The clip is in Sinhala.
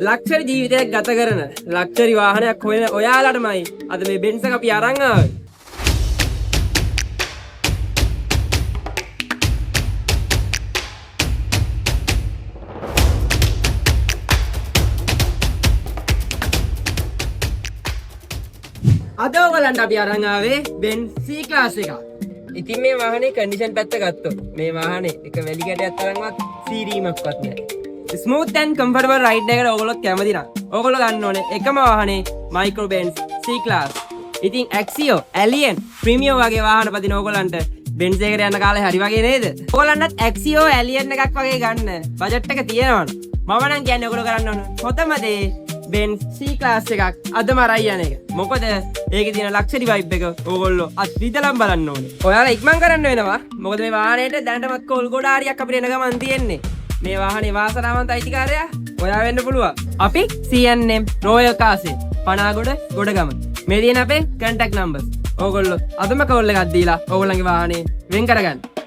ලක්ෂරි ජීවිතයක් ගත කරන ලක්ෂරි වාහනයක් හොයන ඔයාලටමයි අද මේ බෙන්ස් එක අපි අරන් ආවේ. අද ඔයගලන්ට අපි අරන් ආවේ බෙන්ස් C ක්ලාස් එකක්. ඉතින් මේ වාහනේ කන්ඩිෂන් පැත්ත ගත්තොත් මේ වාහනේ එක වැලි ගැටයක් තරම්වත් සීරීමක්වත් නැහැ. ස්මූත් ඇන්ඩ් කම්ෆර්ටබල් රයිඩ් එකකට ඔයගොල්ලෝ කැමති නම් ඔයගොල්ලෝ ගන්න ඕනේ එකම වාහනේ මයික්‍රෝ බෙන්ස් C ක්ලාස්. ඉතින් Axio, Allion, Premio වගේ වාහන පදින ඔයගොල්ලන්ට බෙන්ස් එකකට යන කාලේ හරි වගේ නේද? ඔයගොල්ලන්ටත් Axio, Allion එකක් වගේ ගන්න බජට් එක තියෙනවනේ. මම නම් කියන්නේ ඔයගොල්ලෝ කරන්න ඕන හොතම දේ බෙන්ස් C ක්ලාස් එකක් අදම අරයි යන එක. මොකද ඒකේ තියෙන ලක්ෂරි වයිබ් එක ඕගොල්ලෝ අත්විඳලා බලන්න ඕනේ. ඔයාලා ඉක්මන් කරන්න වෙනවා. මොකද මේ වාහනේට දැනටමත් කෝල් ගොඩාරියක් අපිට එන ගමන් තියෙන්නේ. මේ වාහනේ වාසනාවන්ත අයිතිකාරයා ඔයා වෙන්න පුළුවන්. අපි CNM රොයල් කාසේ පනාගොඩ ගොඩගම. මේ තියෙන අපේ contact numbers. ඕගොල්ලෝ අදම කෝල් එකක් දීලා ඕගොල්ලන්ගේ වාහනේ වෙන් කරගන්න.